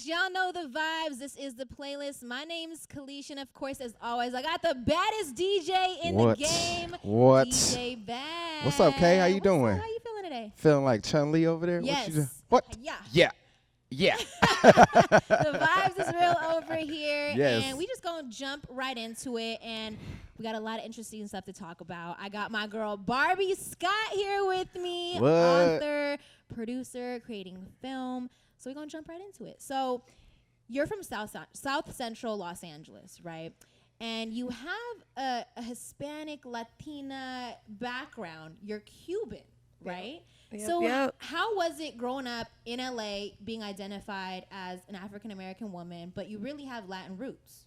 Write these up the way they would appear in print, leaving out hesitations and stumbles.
Y'all know the vibes. This is the playlist. My name's Kalisha, and of course, as always, I got the baddest DJ in the game. What? DJ Bad. What's up, Kay? How you doing? How you feeling today? Feeling like Chun-Li over there? Yes. What you doing? What? Yeah. Yeah. Yeah. The vibes is real over here. Yes. And we just gonna jump right into it. And we got a lot of interesting stuff to talk about. I got my girl Barbie Scott here with me. What? Author, producer, creating film. So we're gonna jump right into it. So you're from South Central Los Angeles, right? And you have a Hispanic Latina background. You're Cuban, right? Yep, So yep. how was it growing up in LA being identified as an African American woman, but you really have Latin roots?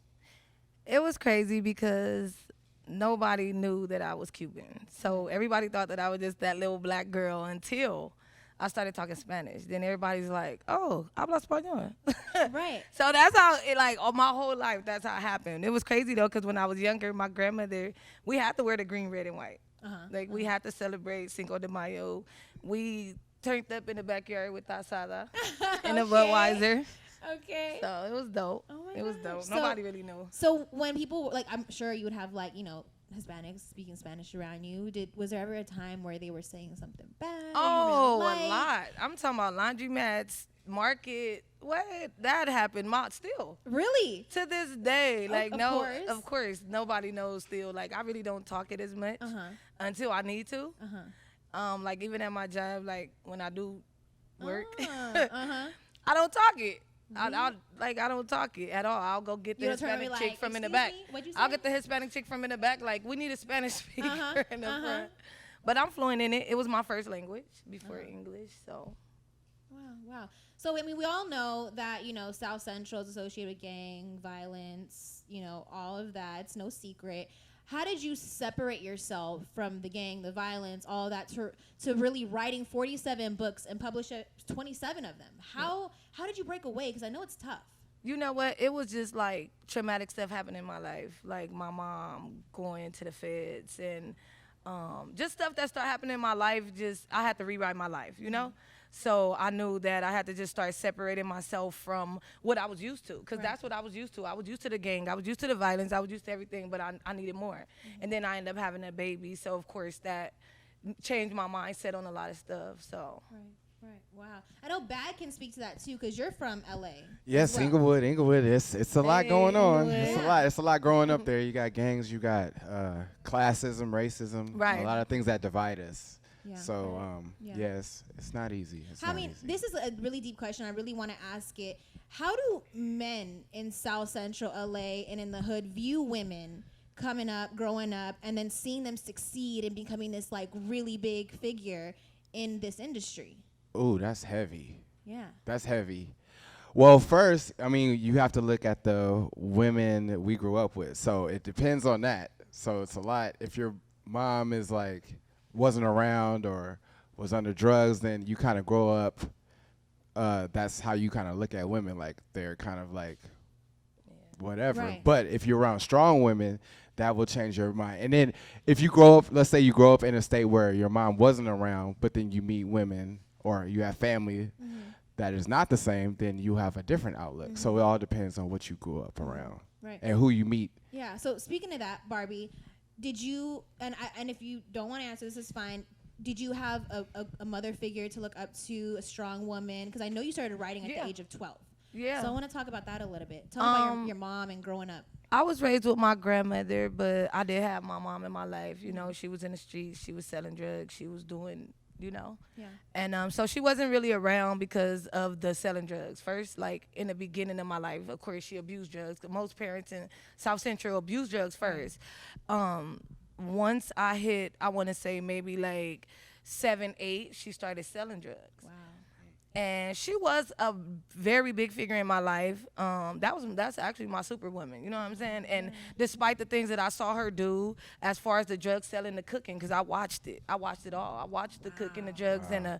It was crazy because nobody knew that I was Cuban. So everybody thought that I was just that little black girl until I started talking Spanish. Then everybody's like, oh, habla español. Right. So that's how it, like, all my whole life, that's how it happened. It was crazy, though, because when I was younger, my grandmother, we had to wear the green, red, and white. Like, we had to celebrate Cinco de Mayo. We turned up in the backyard with asada and a Budweiser. Okay. So it was dope. Oh my it was gosh. dope. So- Nobody really knew. So when people, like, I'm sure you would have, like, you know, Hispanics speaking Spanish around you. Was there ever a time where they were saying something bad? Oh, that you really a lot. I'm talking about laundromats, market. What? That happened. Still. Really? To this day. Like, of no, course. of course, nobody knows still. Like, I really don't talk it as much until I need to. Like, even at my job, like, when I do work, I don't talk it. I don't talk it at all. I'll go get the You don't turn Hispanic around chick like, from in the "Excuse back. me? What'd you I'll say?" get the Hispanic chick from in the back. Like, we need a Spanish speaker in the front. But I'm fluent in it. It was my first language before English, so. Wow. So, I mean, we all know that, you know, South Central is associated with gang violence, you know, all of that. It's no secret. How did you separate yourself from the gang, the violence, all of that, to really writing 47 books and publish 27 of them? How did you break away? Because I know it's tough. You know what? It was just like traumatic stuff happened in my life, like my mom going to the feds and just stuff that started happening in my life. Just I had to rewrite my life, you know. So I knew that I had to just start separating myself from what I was used to, because that's what I was used to. I was used to the gang, I was used to the violence, I was used to everything, but I needed more. And then I ended up having a baby, so of course that changed my mindset on a lot of stuff. So. Right. Wow. I know Bad can speak to that too, because you're from LA. Yes, as well. Inglewood. It's a lot going on. Inglewood. It's a lot growing up there. You got gangs, you got classism, racism, Right. a lot of things that divide us. Yeah. So Yeah. yes, it's not easy. This is a really deep question. I really want to ask it. How do men in South Central LA and in the hood view women coming up, growing up, and then seeing them succeed and becoming this like really big figure in this industry? Ooh, that's heavy. Yeah. That's heavy. Well, first, I mean, you have to look at the women that we grew up with. So it depends on that. So it's a lot. If your mom is like wasn't around or was under drugs, then you kind of grow up. That's how you kind of look at women, like they're kind of like whatever. Right. But if you're around strong women, that will change your mind. And then if you grow up, let's say you grow up in a state where your mom wasn't around, but then you meet women or you have family that is not the same, then you have a different outlook. So it all depends on what you grew up around and who you meet. Yeah. So speaking of that, Barbie, did you and if you don't want to answer, this is fine. Did you have a mother figure to look up to, a strong woman? Because I know you started writing at the age of 12. Yeah. So I want to talk about that a little bit. Tell me about your mom and growing up. I was raised with my grandmother, but I did have my mom in my life. You know, she was in the streets, she was selling drugs, she was doing, you know. Yeah. And so she wasn't really around because of the selling drugs. First, like in the beginning of my life, of course, she abused drugs. Most parents in South Central abuse drugs first. Once I hit, I want to say maybe like 7, 8, she started selling drugs. Wow. And she was a very big figure in my life. That's actually my superwoman, you know what I'm saying? And despite the things that I saw her do as far as the drug selling, the cooking, because I watched it all. I watched the cooking, the drugs, and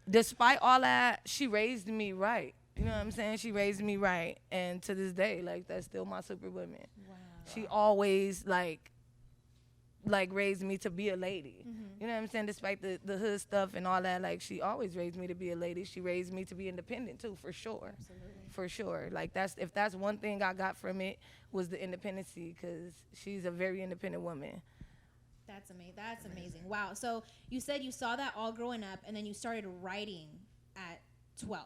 despite all that, she raised me right. You know what I'm saying? She raised me right. And to this day, like, that's still my superwoman. Wow. She always, like, like raised me to be a lady. You know what I'm saying? Despite the hood stuff and all that, like she always raised me to be a lady. She raised me to be independent too, for sure. Absolutely. For sure. Like if that's one thing I got from it was the independency, because she's a very independent woman. That's amazing. That's amazing. Wow. So you said you saw that all growing up, and then you started writing at 12.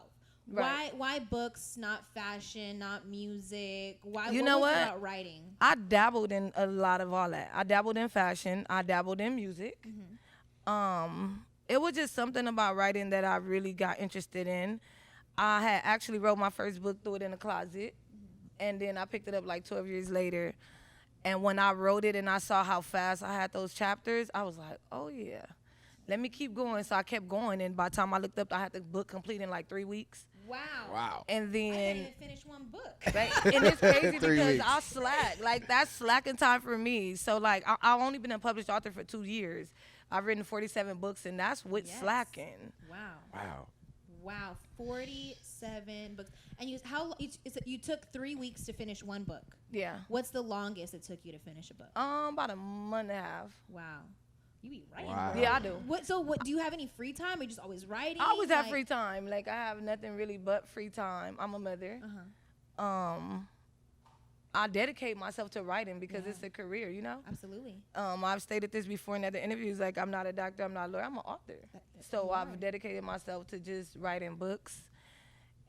Right. Why books, not fashion, not music? Why? You what know was it what? about writing? I dabbled in a lot of all that. I dabbled in fashion. I dabbled in music. It was just something about writing that I really got interested in. I had actually wrote my first book, threw it in the closet, and then I picked it up like 12 years later. And when I wrote it and I saw how fast I had those chapters, I was like, oh yeah, let me keep going. So I kept going, and by the time I looked up, I had the book complete in like 3 weeks. Wow. Wow. And I then didn't even finish one book. right? And it's crazy 3 because weeks. I slack. Like, that's slacking time for me. So, like, I've only been a published author for 2 years. I've written 47 books, and that's with Yes. slacking. Wow. Wow. Wow. 47 books. And you took 3 weeks to finish one book. Yeah. What's the longest it took you to finish a book? About a month and a half. Wow. You be writing. Wow. Yeah, I do. What do you have any free time, or you just always writing? I always have Like- free time. Like, I have nothing really but free time. I'm a mother. Uh-huh. I dedicate myself to writing because Yeah. it's a career, you know? Absolutely. I've stated this before in other interviews, like, I'm not a doctor, I'm not a lawyer, I'm an author. So you I've are. dedicated myself to just writing books.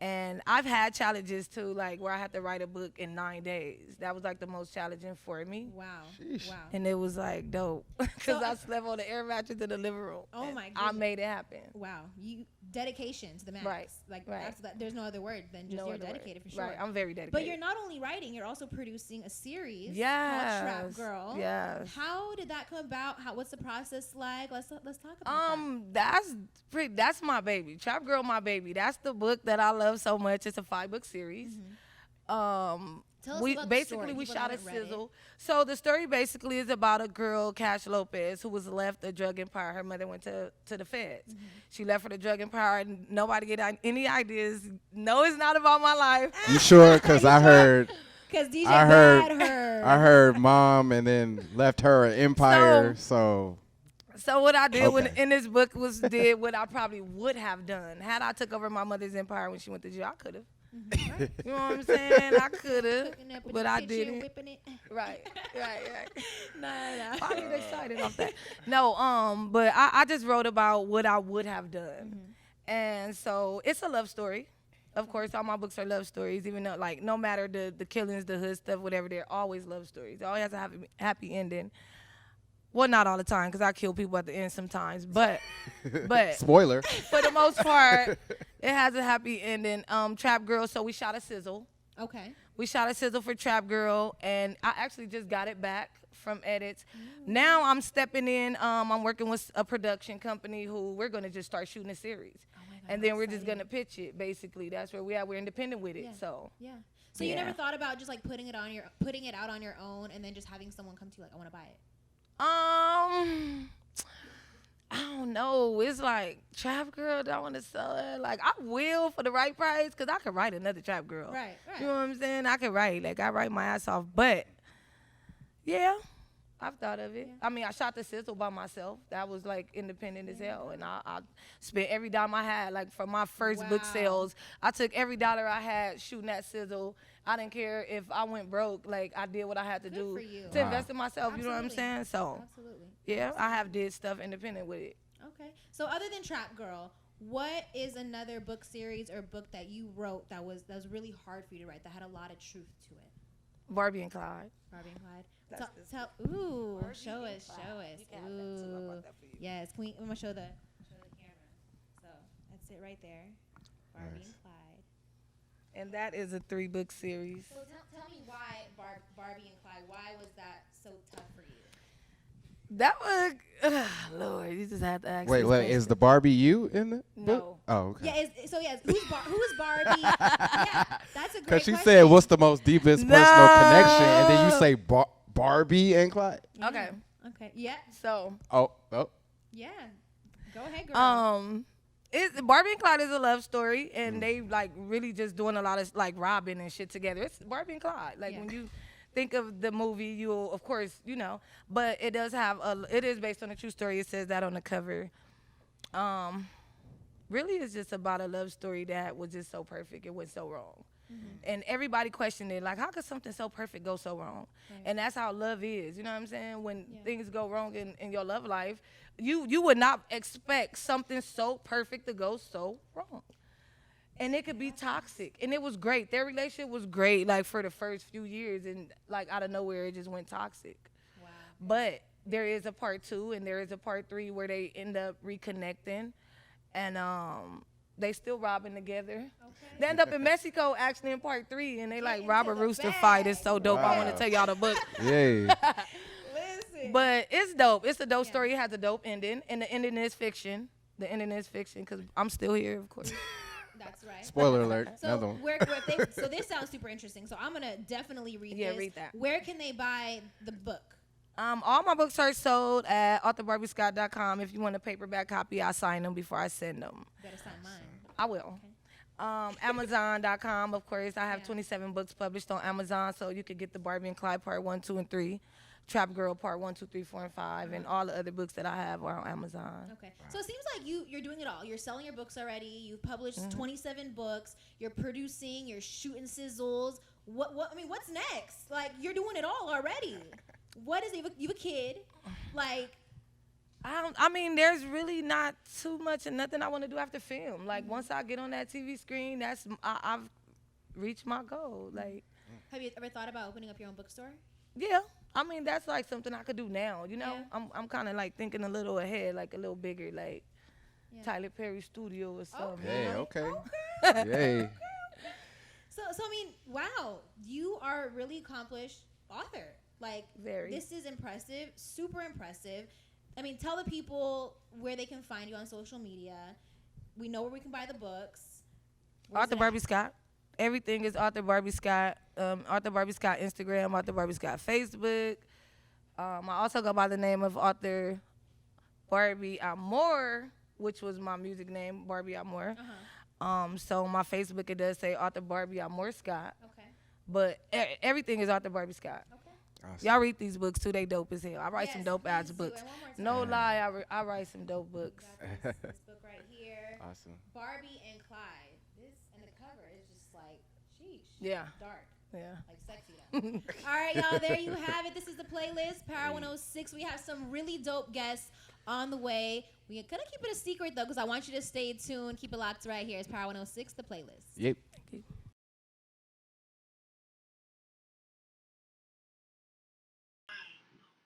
And I've had challenges too, like where I had to write a book in 9 days. That was like the most challenging for me. Wow. Sheesh. Wow. And it was like dope because So I slept on the air mattress in the living room. Oh and my I goodness. made it happen. Wow. You dedication to the max. Right, Like right. there's no other word than just No you're other word. dedicated for sure. Right, I'm very dedicated. But you're not only writing, you're also producing a series called Trap Yes. Girl. Yes. How did that come about? What's the process like? Let's talk about That's my baby. Trap Girl, my baby. That's the book that I love so much. It's a 5-book series. Tell us We about the basically story. we People shot a haven't read it. sizzle. So the story basically is about a girl, Cash Lopez, who was left a drug empire. Her mother went to the feds. She left for the drug empire, and nobody get any ideas. No, it's not about my life. You sure? Because I heard, Because DJ I heard, Bad heard. I heard mom and then left her an empire. So So what I did Okay. in this book was did what I probably would have done had I took over my mother's empire when she went to jail. I could have. Right. You know what I'm saying? I could have, Cooking up in but the I kitchen, didn't. whipping it. Right. Nah. I get excited off that. No, but I just wrote about what I would have done. And so it's a love story. Of course, all my books are love stories, even though, like, no matter the killings, the hood stuff, whatever, they're always love stories. It always has a happy ending. Well, not all the time, because I kill people at the end sometimes. But spoiler. for the most part, it has a happy ending. Trap Girl, so we shot a sizzle. Okay. We shot a sizzle for Trap Girl, and I actually just got it back from edits. Now I'm stepping in. I'm working with a production company who we're going to just start shooting a series. Oh my God, And how then we're just exciting. going to pitch it, basically. That's where we are. We're independent with it, Yeah. so. Yeah. So you Yeah. never thought about just like putting it out on your own, and then just having someone come to you like, I want to buy it. I don't know. It's like, Trap Girl, do I want to sell it? Like, I will for the right price, because I could write another Trap Girl. Right. You know what I'm saying? I could write. Like, I write my ass off. But, yeah, I've thought of it. Yeah. I mean, I shot the sizzle by myself. That was, like, independent as hell. And I spent every dime I had. Like, for my first book Wow. sales, I took every dollar I had shooting that sizzle. I didn't care if I went broke. Like, I did what I had to Good do for you. to invest in myself. You know what I'm Absolutely. saying? So, Absolutely. yeah, I have did stuff independent with it. Okay. So other than Trap Girl, what is another book series or book that you wrote that was really hard for you to write, that had a lot of truth to it? Barbie and Clyde. Barbie and Clyde. That's Ooh, Barbie show and us. Clyde. You can have that too. I Ooh. bought that for you. Yes. Can we? I'm gonna show the camera. So that's it right there. Barbie Nice. and Clyde. And that is a 3-book series. So tell me why Barbie and Clyde. Why was that so tough for you? That was, Lord, you just have to ask. Wait, this is question. the Barbie you in the book? No. Oh, okay. Yeah. Who is Barbie? Yeah, that's a great Because she question. said, "What's the most deepest personal No. connection?" And then you say Barbie and Clyde. Okay, Okay. Yeah. so Oh. Yeah. Go ahead, girl. it's Barbie and Clyde is a love story, and they like really just doing a lot of like robbing and shit together. It's Barbie and Clyde. Like Yeah. when you think of the movie, you'll of course, you know, but it does have it is based on a true story. It says that on the cover. Really, it's just about a love story that was just so perfect. It went so wrong. And everybody questioned it, like, how could something so perfect go so wrong? Right. And that's how love is, you know what I'm saying? When things go wrong in your love life, you would not expect something so perfect to go so wrong. And it could be toxic. And it was great. Their relationship was great, like, for the first few years. And, like, out of nowhere, it just went toxic. Wow. But there is a part 2 and there is a part 3 where they end up reconnecting. And they still robbing together. Okay. They end up in Mexico actually in part 3, and they like Get rob a into the rooster bag. fight. It's so dope. I want Wow. to tell y'all the book. Yay. Listen. But it's dope. It's a dope Yeah. story. It has a dope ending, and the ending is fiction. The ending is fiction because I'm still here, of course. That's right. Spoiler alert. So Another one. so this sounds super interesting. So I'm gonna definitely read Yeah, this. read that. Where can they buy the book? All my books are sold at authorbarbiescott.com. If you want a paperback copy, I sign them before I send them. Better sign mine. I will. Amazon.com, of course. I have 27 books published on Amazon, so you could get the Barbie and Clyde part 1, 2, and 3, Trap Girl part 1, 2, 3, 4, and 5, and all the other books that I have are on Amazon. Okay. So it seems like you're doing it all. You're selling your books already. You've published 27 books. You're producing. You're shooting sizzles. What? I mean, what's next? Like, you're doing it all already. What is it? You have a kid. Like, I mean, there's really not too much and nothing I want to do after film. Like, once I get on that TV screen, I've reached my goal. Like, have you ever thought about opening up your own bookstore? yeah. I mean, that's like something I could do now, you know? Yeah. I'm kind of like thinking a little ahead, like a little bigger, like Yeah. Tyler Perry Studio or something. Okay. you Hey, know? okay. Yay. So I mean, wow, you are a really accomplished author. Like, Very. this is impressive, super impressive. I mean, tell the people where they can find you on social media. We know where we can buy the books. Where's Author it Barbie at? Scott. Everything is Author Barbie Scott. Author Barbie Scott Instagram, Author Barbie Scott Facebook. I also go by the name of Author Barbie More, which was my music name, Barbie More. So my Facebook, it does say Author Barbie More Scott. Okay. But everything is Author Barbie Scott. Okay. Awesome. Y'all read these books too. They dope as hell. I write some Yes, dope ass please do. books. And one more time. No lie, I write some dope books. Got this book right here. Awesome. Barbie and Clyde. This and the cover is just like, sheesh. Yeah. Dark. Yeah. Like sexy though. All right, y'all. There you have it. This is the playlist, Power 106. We have some really dope guests on the way. We're gonna keep it a secret though, because I want you to stay tuned. Keep it locked right here. It's Power 106, the playlist. Yep.